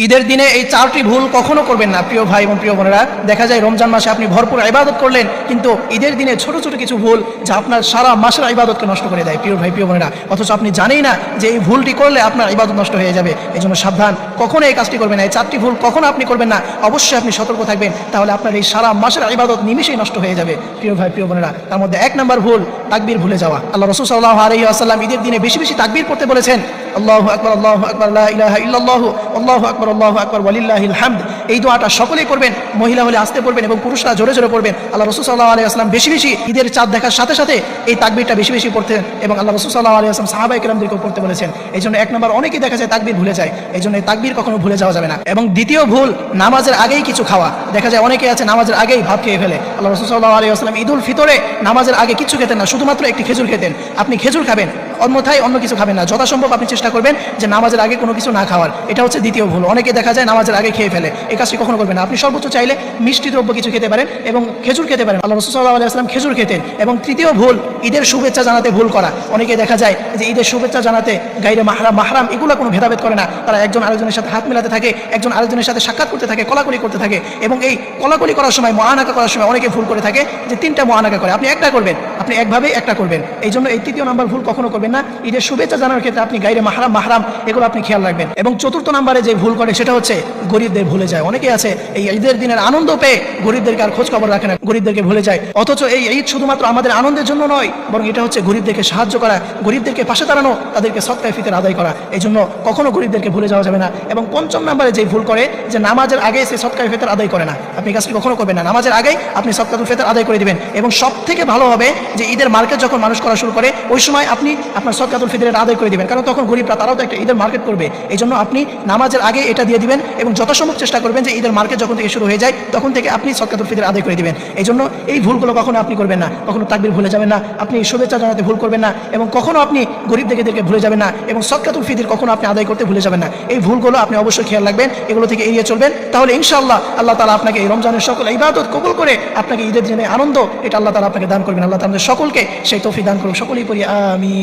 ঈদের দিনে এই চারটি ভুল কখনো করবেন না প্রিয় ভাই এবং প্রিয় বোনেরা। দেখা যায় রমজান মাসে আপনি ভরপুর ইবাদত করলেন, কিন্তু ঈদের দিনে ছোট ছোট কিছু ভুল যা আপনার সারা মাসের ইবাদতকে নষ্ট করে দেয় প্রিয় ভাই প্রিয় বোনেরা, অথচ আপনি জানেই না যে এই ভুলটি করলে আপনার ইবাদত নষ্ট হয়ে যাবে। এই জন্য সাবধান, কখনো এই কাজটি করবেন না। এই চারটি ভুল কখনো আপনি করবেন না, অবশ্যই আপনি সতর্ক থাকবেন, তাহলে আপনার এই সারা মাসের ইবাদত নিমিশেই নষ্ট হয়ে যাবে প্রিয় ভাই প্রিয় বোনেরা। তার মধ্যে 1 নম্বর ভুল, তাকবীর ভুলে যাওয়া। আল্লাহ রাসূল সাল্লাল্লাহু আলাইহি ওয়াসাল্লাম ঈদের দিনে বেশি বেশি তাকবীর পড়তে বলেছেন। আল্লাহু আকবার, আল্লাহু আকবার, লা ইলাহা ইল্লাল্লাহু, আল্লাহু আকবার, আল্লাহু আকবার, ওয়ালিল্লাহিল হামদ। এই দোয়াটা সকলেই পড়বেন, মহিলা হলে আস্তে পড়বেন এবং পুরুষরা জোরে জোরে পড়বেন। আল্লাহ রাসূল সাল্লাল্লাহু আলাইহি ওয়াসাল্লাম বেশি বেশি ঈদের চাঁদ দেখার সাথে সাথে এই তাকবীরটা বেশি বেশি পড়তেন এবং আল্লাহ রাসূল সাল্লাল্লাহু আলাইহি ওয়াসাল্লাম সাহাবায়ে কেরামদেরকেও পড়তে বলেছেন। এই জন্য 1 নম্বর, অনেকেই দেখা যায় তাকবীর ভুলে যায়, এই জন্য এই তাকবীর কখনো ভুলে যাওয়া যাবে না। এবং দ্বিতীয় ভুল, নামাজের আগেই কিছু খাওয়া। দেখা যায় অনেকেই আছে নামাজের আগেই ভাত খেয়ে ফেলে। আল্লাহ রাসূল সাল্লাল্লাহু আলাইহি ওয়াসাল্লাম ঈদুল ফিতরে নামাজের আগে কিছু খেতেন না, শুধুমাত্র একটি খেজুর খেতেন। আপনি খেজুর খাবেন, অন্যথায় অন্য কিছু খাবেন না। যথাসম্ভব আপনি চেষ্টা করবেন যে নামাজের আগে কোনো কিছু না খাওয়ার। এটা হচ্ছে দ্বিতীয় ভুল, অনেকে দেখা যায় নামাজের আগে খেয়ে ফেলে। এই কাজটি কখনো করবেন না। আপনি সর্বোচ্চ চাইলে মিষ্টি দ্রব্য কিছু খেতে পারেন এবং খেজুর খেতে পারেন। আল্লাহ রাসূল সাল্লাল্লাহু আলাইহি ওয়াসাল্লাম খেজুর খেতেন। এবং তৃতীয় ভুল, ঈদের শুভেচ্ছা জানাতে ভুল করা। অনেকে দেখা যায় যে ঈদের শুভেচ্ছা জানাতে গায়রে মাহরাম এগুলো কোনো ভেদাভেদ করে না, তারা একজন আরেকজনের সাথে হাত মেলাতে থাকে, একজন আরেকজনের সাথে সাক্ষাৎ করতে থাকে, কোলাকুলি করতে থাকে। এবং এই কোলাকুলি করার সময়, মুআনাকা করার সময় অনেকে ভুল করে থাকে যে 3টা মুআনাকা করে। আপনি একটা করবেন, আপনি একভাবে একটা করবেন। এই জন্য এই তৃতীয় নাম্বার ভুল কখনো করবেন না। ঈদের শুভেচ্ছা জানানোর ক্ষেত্রে আপনি গায়রে মাহরাম এগুলো আপনি খেয়াল রাখবেন। এবং চতুর্থ নাম্বারে যে ভুল করে সেটা হচ্ছে গরিবদের ভুলে যায়। অনেকে আছে এই ঈদের দিনের আনন্দ পেয়ে গরিবদেরকে আর খোঁজ খবর রাখে না, গরিবদেরকে ভুলে যায়। অথচ এই ঈদ শুধুমাত্র আমাদের আনন্দের জন্য নয়, বরং এটা হচ্ছে গরিবদেরকে সাহায্য করা, গরিবদেরকে পাশে দাঁড়ানো, তাদেরকে সদকায়ে ফিতর আদায় করা। এই জন্য কখনো গরিবদেরকে ভুলে যাওয়া যাবে না। এবং 5ম নাম্বারে যে ভুল করে যে নামাজের আগে সে সদকায়ে ফিতর আদায় করে না, আপনি কাজটি কখনো করবেন না। নামাজের আগেই আপনি সদকাতুল ফিতর আদায় করে দিবেন। এবং সব থেকে ভালো হবে যে ঈদের মার্কেট যখন মানুষ করা শুরু করে ওই সময় আপনি আপনার সদকাতুল ফিতরের আদায় করে দিবেন, কারণ তখন গরিবরা তারাও তো একটা ঈদের মার্কেট করবে। এই জন্য আপনি নামাজের আগে এটা দিয়ে দিবেন এবং যথাসম্ভব চেষ্টা করবেন যে ঈদের মার্কেট যখন থেকে শুরু হয়ে যায় তখন থেকে আপনি সদকাতুল ফিতর আদায় করে দিবেন। এই জন্য এই ভুলগুলো কখনো আপনি করবেন না, কখনো তাকবীর ভুলে যাবেন না, আপনি শুভেচ্ছা জানাতে ভুল করবেন না, এবং কখনো আপনি গরিবদেরকে ভুলে যাবেন না, এবং সদকাতুল ফিতর কখনো আপনি আদায় করতে ভুলে যাবেন না। এই ভুলগুলো আপনি অবশ্যই খেয়াল রাখবেন, এগুলো থেকে এড়িয়ে চলবেন। তাহলে ইনশাআল্লাহ আল্লাহ তাআলা আপনাকে এই রমজানের সকল ইবাদত কবুল করে আপনাকে ঈদের দিনে আনন্দ, এটা আল্লাহ তাআলা আপনাকে দান করবেন। আল্লাহ তাআলা আমাদের সকলকে সেই তৌফিক দান করুন। সকলেই পড়ি আমিন।